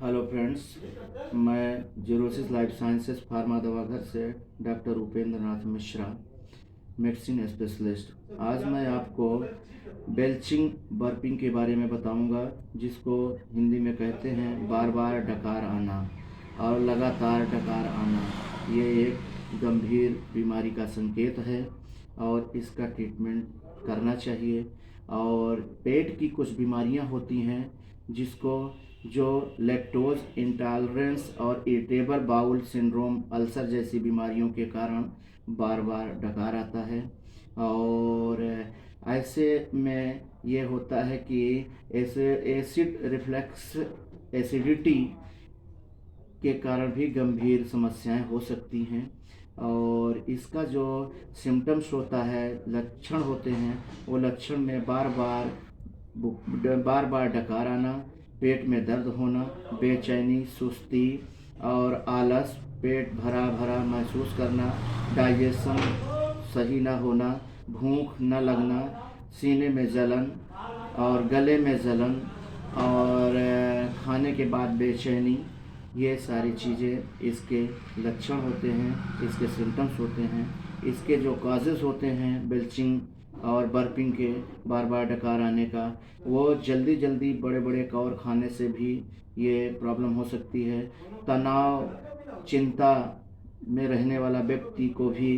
Hello friends, मैं xerosis life sciences pharma दवाघर से doctor Upendra Nath Mishra, medicine specialist. आज मैं आपको बेल्चिंग बर्पिंग के बारे में बताऊंगा, जिसको हिंदी में कहते हैं बार बार डकार आना और लगातार डकार आना। ये एक गंभीर बीमारी का संकेत है और इसका ट्रीटमेंट करना चाहिए। और पेट की कुछ बीमारियां होती हैं जिसको जो लैक्टोज इंटॉलरेंस और इरिटेबल बाउल सिंड्रोम, अल्सर जैसी बीमारियों के कारण बार बार डकार आता है। और ऐसे में ये होता है कि एसिड रिफ्लक्स, एसिडिटी के कारण भी गंभीर समस्याएं हो सकती हैं। और इसका जो सिम्टम्स होता है, लक्षण होते हैं, वो लक्षण में बार बार डकार आना, पेट में दर्द होना, बेचैनी, सुस्ती और आलस, पेट भरा भरा महसूस करना, डाइजेशन सही ना होना, भूख न लगना, सीने में जलन और गले में जलन और खाने के बाद बेचैनी, ये सारी चीज़ें इसके लक्षण होते हैं, इसके सिम्टम्स होते हैं। इसके जो काजेज़ होते हैं बेल्चिंग और बर्पिंग के बार बार डकार आने का, वो जल्दी जल्दी बड़े बड़े कवर खाने से भी ये प्रॉब्लम हो सकती है। तनाव, चिंता में रहने वाला व्यक्ति को भी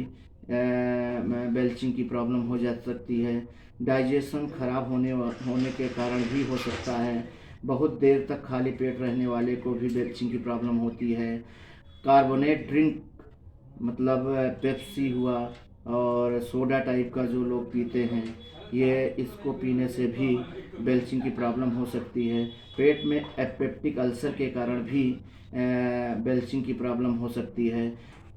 बेल्चिंग की प्रॉब्लम हो जा सकती है। डाइजेशन खराब होने के कारण भी हो सकता है। बहुत देर तक खाली पेट रहने वाले को भी बेल्चिंग की प्रॉब्लम होती है। कार्बोनेट ड्रिंक, मतलब पेप्सी हुआ और सोडा टाइप का जो लोग पीते हैं, ये इसको पीने से भी बेल्चिंग की प्रॉब्लम हो सकती है। पेट में एपेप्टिक अल्सर के कारण भी बेल्चिंग की प्रॉब्लम हो सकती है।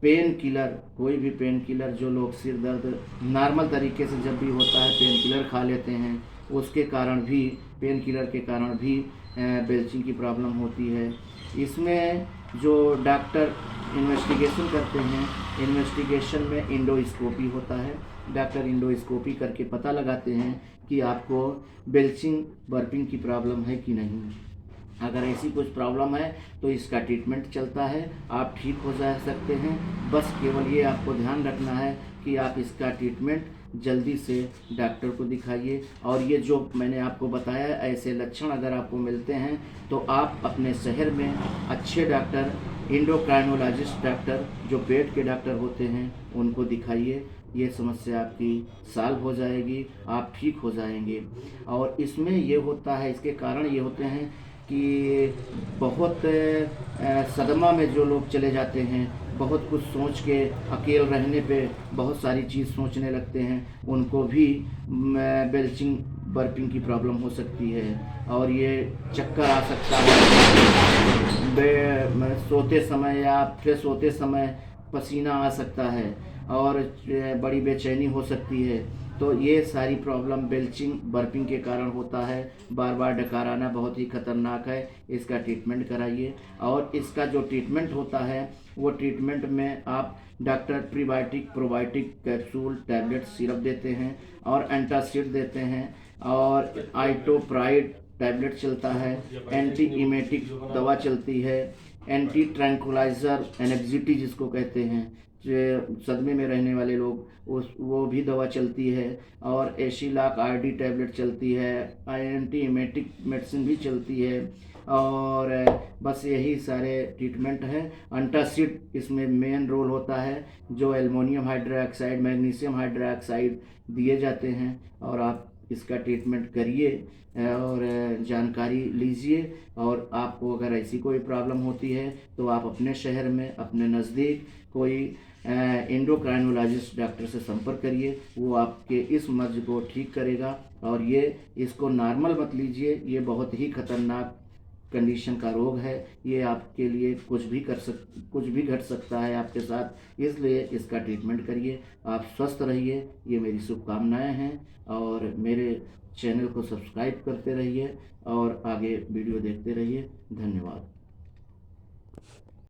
पेन किलर, कोई भी पेन किलर, जो लोग सिर दर्द नॉर्मल तरीके से जब भी होता है पेन किलर खा लेते हैं, उसके कारण भी, पेन किलर के कारण भी बेल्चिंग की प्रॉब्लम होती है। इसमें जो डॉक्टर इन्वेस्टिगेशन करते हैं, इन्वेस्टिगेशन में इंडोस्कोपी होता है। डॉक्टर इंडोस्कोपी करके पता लगाते हैं कि आपको बेल्चिंग बर्पिंग की प्रॉब्लम है कि नहीं। अगर ऐसी कुछ प्रॉब्लम है तो इसका ट्रीटमेंट चलता है, आप ठीक हो जा सकते हैं। बस केवल ये आपको ध्यान रखना है कि आप इसका ट्रीटमेंट जल्दी से डॉक्टर को दिखाइए। और ये जो मैंने आपको बताया, ऐसे लक्षण अगर आपको मिलते हैं तो आप अपने शहर में अच्छे डॉक्टर, एंडोक्राइनोलॉजिस्ट डॉक्टर, जो पेट के डॉक्टर होते हैं, उनको दिखाइए। ये समस्या आपकी सॉल्व हो जाएगी, आप ठीक हो जाएंगे। और इसमें ये होता है, इसके कारण ये होते हैं कि बहुत सदमा में जो लोग चले जाते हैं, बहुत कुछ सोच के अकेले रहने पे बहुत सारी चीज़ सोचने लगते हैं, उनको भी बेल्चिंग बर्पिंग की प्रॉब्लम हो सकती है। और ये चक्कर आ सकता है, सोते समय या फ्रेश होते समय पसीना आ सकता है और बड़ी बेचैनी हो सकती है। तो ये सारी प्रॉब्लम बेल्चिंग बर्पिंग के कारण होता है। बार बार डकार आना बहुत ही खतरनाक है, इसका ट्रीटमेंट कराइए। और इसका जो ट्रीटमेंट होता है, वो ट्रीटमेंट में आप doctor prebiotic, probiotic capsule, tablet, syrup देते हैं और एंटासिड देते हैं और आइटोप्राइड टैबलेट चलता है, एंटी इमेटिक दवा चलती है, एंटी ट्रैंकुलाइजर, एनेक्सिटी जिसको कहते हैं, जो सदमे में रहने वाले लोग, वो भी दवा चलती है। और एशिलाक आरडी टैबलेट चलती है, एंटी इमेटिक मेडिसिन भी चलती है। और बस यही सारे ट्रीटमेंट हैं। अंटासिड इसमें मेन रोल होता है, जो एल्युमिनियम हाइड्रोक्साइड, मैग्नीशियम हाइड्रोक्साइड दिए जाते हैं। और आप इसका ट्रीटमेंट करिए और जानकारी लीजिए। और आपको अगर ऐसी कोई प्रॉब्लम होती है तो आप अपने शहर में, अपने नज़दीक कोई एंडोक्राइनोलॉजिस्ट डॉक्टर से संपर्क करिए, वो आपके इस मर्ज को ठीक करेगा। और ये इसको नॉर्मल मत लीजिए, ये बहुत ही खतरनाक कंडीशन का रोग है। ये आपके लिए कुछ भी घट सकता है आपके साथ, इसलिए इसका ट्रीटमेंट करिए। आप स्वस्थ रहिए, ये मेरी शुभकामनाएं हैं। और मेरे चैनल को सब्सक्राइब करते रहिए और आगे वीडियो देखते रहिए। धन्यवाद।